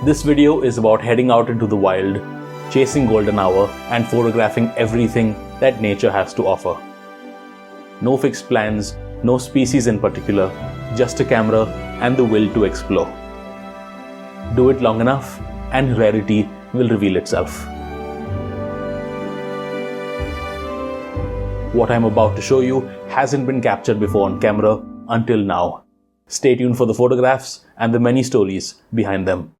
This video is about heading out into the wild, chasing golden hour and photographing everything that nature has to offer. No fixed plans, no species in particular, just a camera and the will to explore. Do it long enough and rarity will reveal itself. What I'm about to show you hasn't been captured before on camera until now. Stay tuned for the photographs and the many stories behind them.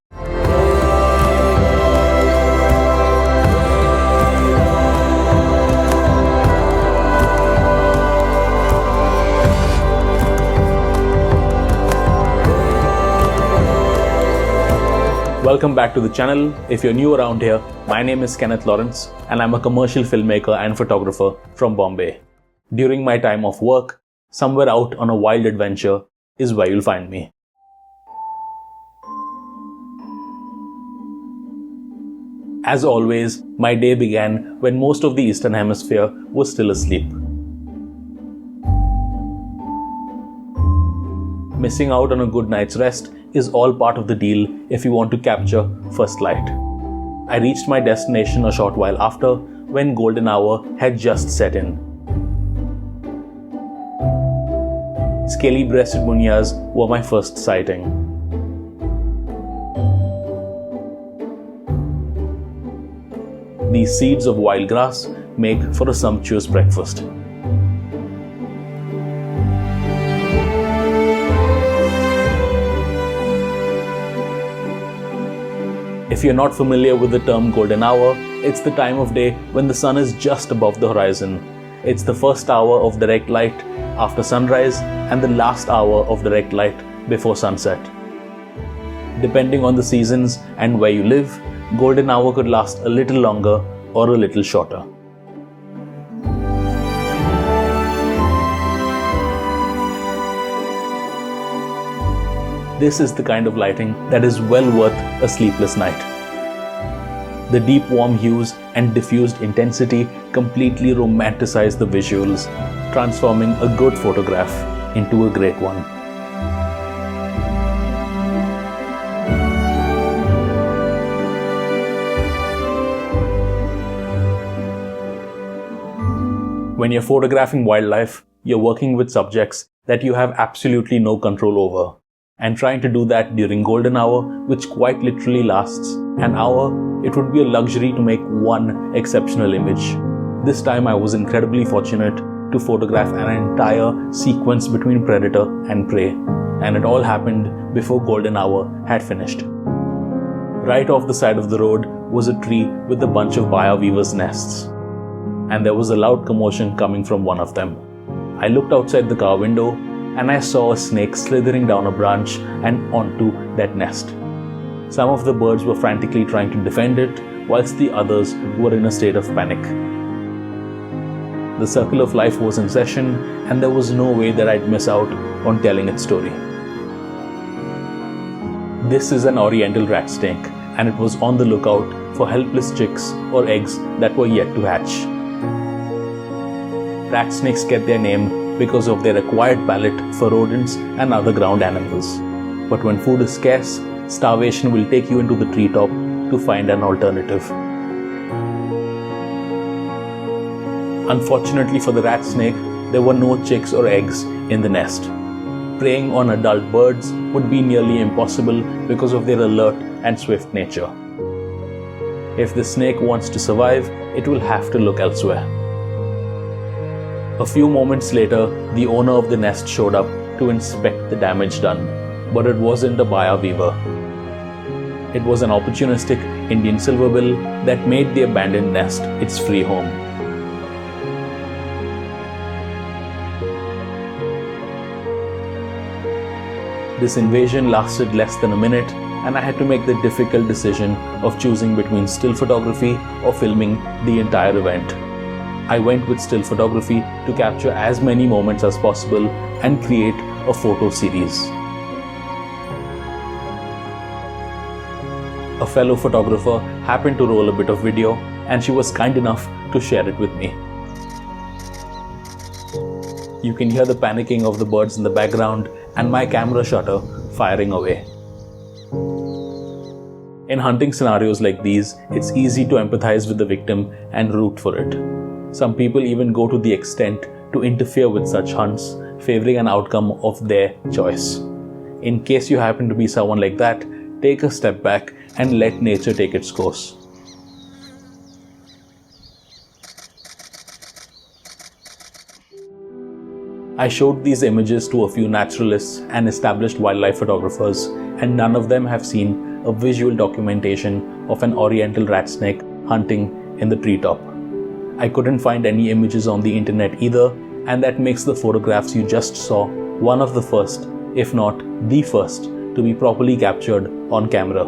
Welcome back to the channel. If you're new around here, my name is Kenneth and I'm a commercial filmmaker and photographer from Bombay. During my time of work, somewhere out on a wild adventure is where you'll find me. As always, my day began when most of the Eastern Hemisphere was still asleep. Missing out on a good night's rest is all part of the deal if you want to capture first light. I reached my destination a short while after when golden hour had just set in. Scaly-breasted munias were my first sighting. These seeds of wild grass make for a sumptuous breakfast. If you're not familiar with the term golden hour, it's the time of day when the sun is just above the horizon. It's the first hour of direct light after sunrise and the last hour of direct light before sunset. Depending on the seasons and where you live, golden hour could last a little longer or a little shorter. This is the kind of lighting that is well worth a sleepless night. The deep warm hues and diffused intensity completely romanticize the visuals, transforming a good photograph into a great one. When you're photographing wildlife, you're working with subjects that you have absolutely no control over. And trying to do that during golden hour, which quite literally lasts an hour, it would be a luxury to make one exceptional image. This time I was incredibly fortunate to photograph an entire sequence between predator and prey, and it all happened before golden hour had finished. Right off the side of the road was a tree with a bunch of buyer weavers' nests, and there was a loud commotion coming from one of them. I looked outside the car window and I saw a snake slithering down a branch and onto that nest. Some of the birds were frantically trying to defend it, whilst the others were in a state of panic. The circle of life was in session, and there was no way that I'd miss out on telling its story. This is an Oriental Rat Snake, and it was on the lookout for helpless chicks or eggs that were yet to hatch. Rat snakes get their name because of their acquired palate for rodents and other ground animals. But when food is scarce, starvation will take you into the treetop to find an alternative. Unfortunately for the rat snake, there were no chicks or eggs in the nest. Preying on adult birds would be nearly impossible because of their alert and swift nature. If the snake wants to survive, it will have to look elsewhere. A few moments later, the owner of the nest showed up to inspect the damage done, but it wasn't a buyer weaver. It was an opportunistic Indian silverbill that made the abandoned nest its free home. This invasion lasted less than a minute, and I had to make the difficult decision of choosing between still photography or filming the entire event. I went with still photography to capture as many moments as possible and create a photo series. A fellow photographer happened to roll a bit of video, and she was kind enough to share it with me. You can hear the panicking of the birds in the background and my camera shutter firing away. In hunting scenarios like these, it's easy to empathize with the victim and root for it. Some people even go to the extent to interfere with such hunts, favoring an outcome of their choice. In case you happen to be someone like that, take a step back and let nature take its course. I showed these images to a few naturalists and established wildlife photographers, and none of them have seen a visual documentation of an Oriental rat snake hunting in the treetop. I couldn't find any images on the internet either, and that makes the photographs you just saw one of the first, if not the first, to be properly captured on camera.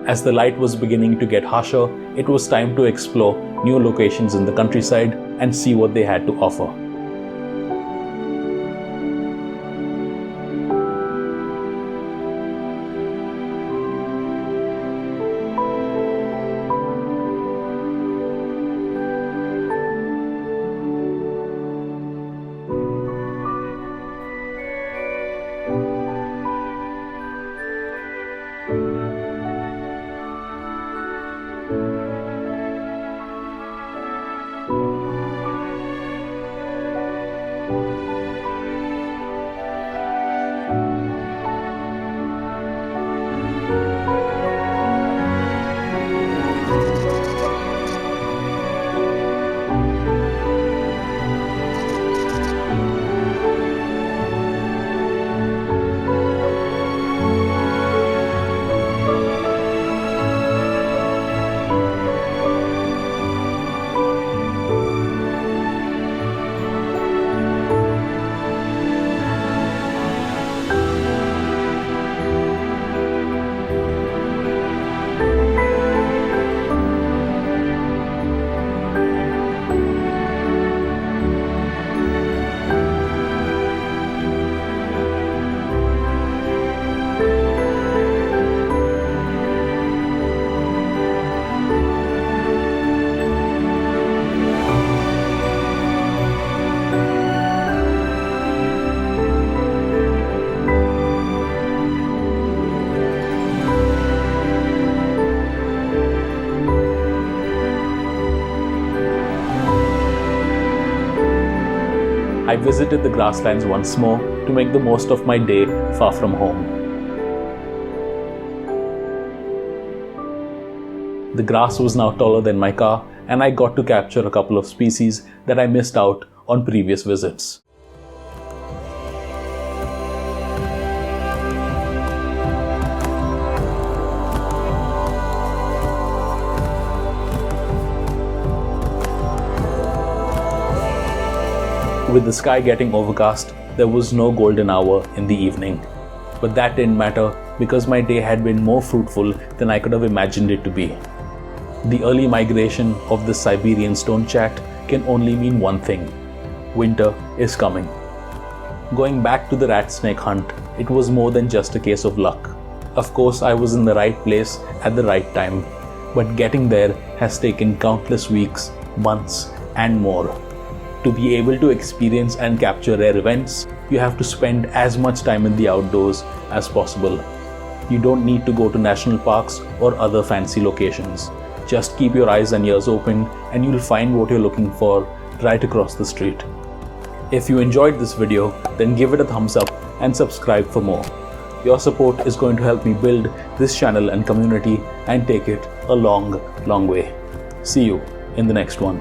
As the light was beginning to get harsher, it was time to explore new locations in the countryside and see what they had to offer. I visited the grasslands once more to make the most of my day far from home. The grass was now taller than my car, and I got to capture a couple of species that I missed out on previous visits. With the sky getting overcast, there was no golden hour in the evening. But that didn't matter because my day had been more fruitful than I could have imagined it to be. The early migration of the Siberian STONECHAT can only mean one thing: winter is coming. Going back to the rat snake hunt, it was more than just a case of luck. Of course, I was in the right place at the right time, but getting there has taken countless weeks, months, and more. To be able to experience and capture rare events, you have to spend as much time in the outdoors as possible. You don't need to go to national parks or other fancy locations. Just keep your eyes and ears open and you'll find what you're looking for right across the street. If you enjoyed this video, then give it a thumbs up and subscribe for more. Your support is going to help me build this channel and community and take it a long, long way. See you in the next one.